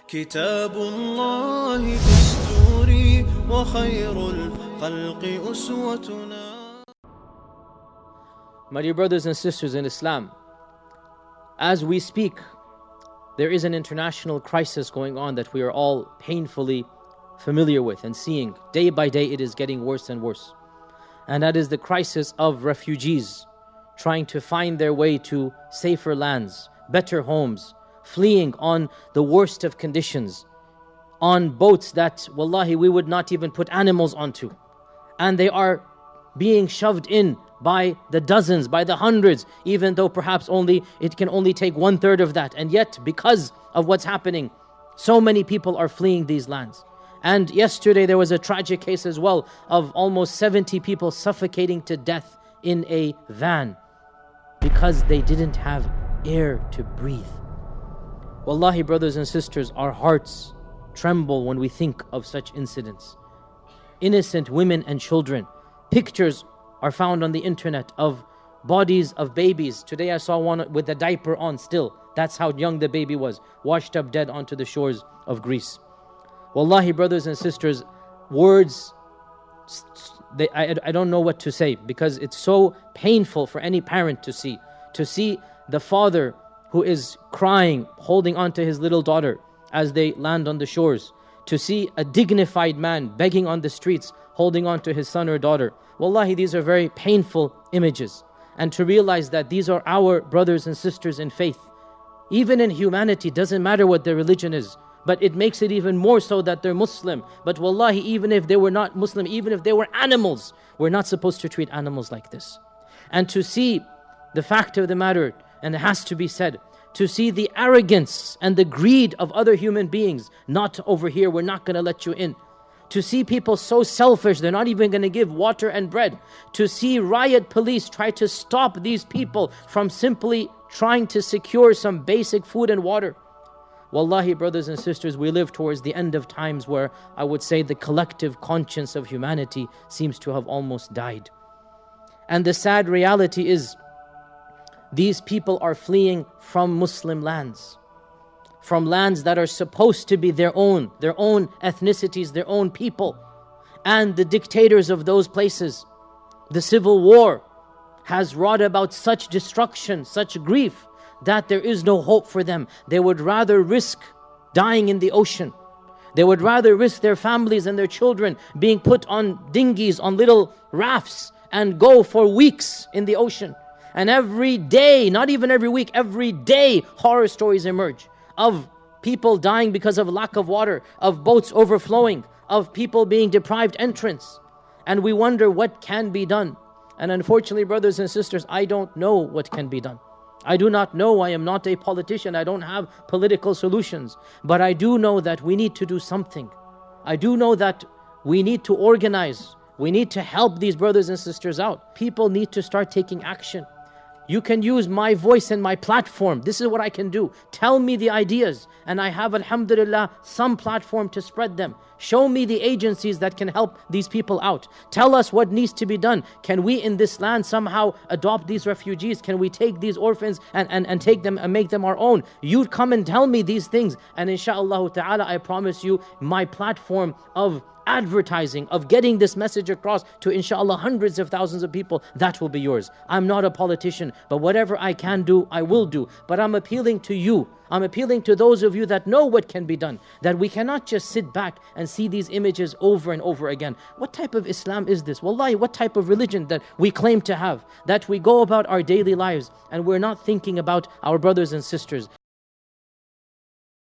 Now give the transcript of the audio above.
كتاب الله دستوري وخير الخلق أسوتنا. My dear brothers and sisters in Islam, as we speak, there is an international crisis going on that we are all painfully familiar with and seeing. Day by day it is getting worse and worse. And that is the crisis of refugees trying to find their way to safer lands, better homes, fleeing on the worst of conditions, on boats that, wallahi, we would not even put animals onto. And they are being shoved in by the dozens, by the hundreds, even though perhaps it can only take 1/3 of that. And yet, because of what's happening, so many people are fleeing these lands. And yesterday there was a tragic case as well of almost 70 people suffocating to death in a van because they didn't have air to breathe. Wallahi, brothers and sisters, our hearts tremble when we think of such incidents. Innocent women and children. Pictures are found on the internet of bodies of babies. Today I saw one with a diaper on still. That's how young the baby was, washed up dead onto the shores of Greece. Wallahi, brothers and sisters, words, I don't know what to say, because it's so painful for any parent to see the father who is crying, holding on to his little daughter as they land on the shores, to see a dignified man begging on the streets, holding on to his son or daughter. Wallahi, these are very painful images. And to realize that these are our brothers and sisters in faith. Even in humanity, doesn't matter what their religion is, but it makes it even more so that they're Muslim. But wallahi, even if they were not Muslim, even if they were animals, we're not supposed to treat animals like this. And to see the fact of the matter, and it has to be said, to see the arrogance and the greed of other human beings, not over here, we're not going to let you in. To see people so selfish, they're not even going to give water and bread. To see riot police try to stop these people from simply trying to secure some basic food and water. Wallahi, brothers and sisters, we live towards the end of times where I would say the collective conscience of humanity seems to have almost died. And the sad reality is, these people are fleeing from Muslim lands, from lands that are supposed to be their own ethnicities, their own people. And the dictators of those places, the civil war has wrought about such destruction, such grief, that there is no hope for them. They would rather risk dying in the ocean. They would rather risk their families and their children being put on dinghies, on little rafts, and go for weeks in the ocean. And every day, not even every week, every day, horror stories emerge of people dying because of lack of water, of boats overflowing, of people being deprived entrance. And we wonder what can be done. And unfortunately, brothers and sisters, I don't know what can be done. I do not know. I am not a politician. I don't have political solutions. But I do know that we need to do something. I do know that we need to organize. We need to help these brothers and sisters out. People need to start taking action. You can use my voice and my platform. This is what I can do. Tell me the ideas, and I have, alhamdulillah, some platform to spread them. Show me the agencies that can help these people out. Tell us what needs to be done. Can we in this land somehow adopt these refugees? Can we take these orphans and take them and make them our own? You come and tell me these things, and inshaAllah ta'ala, I promise you, my platform of advertising, of getting this message across to inshallah hundreds of thousands of people, that will be yours. I'm not a politician, but whatever I can do, I will do. But I'm appealing to you. I'm appealing to those of you that know what can be done, that we cannot just sit back and see these images over and over again. What type of Islam is this? Wallahi, what type of religion that we claim to have, that we go about our daily lives and we're not thinking about our brothers and sisters?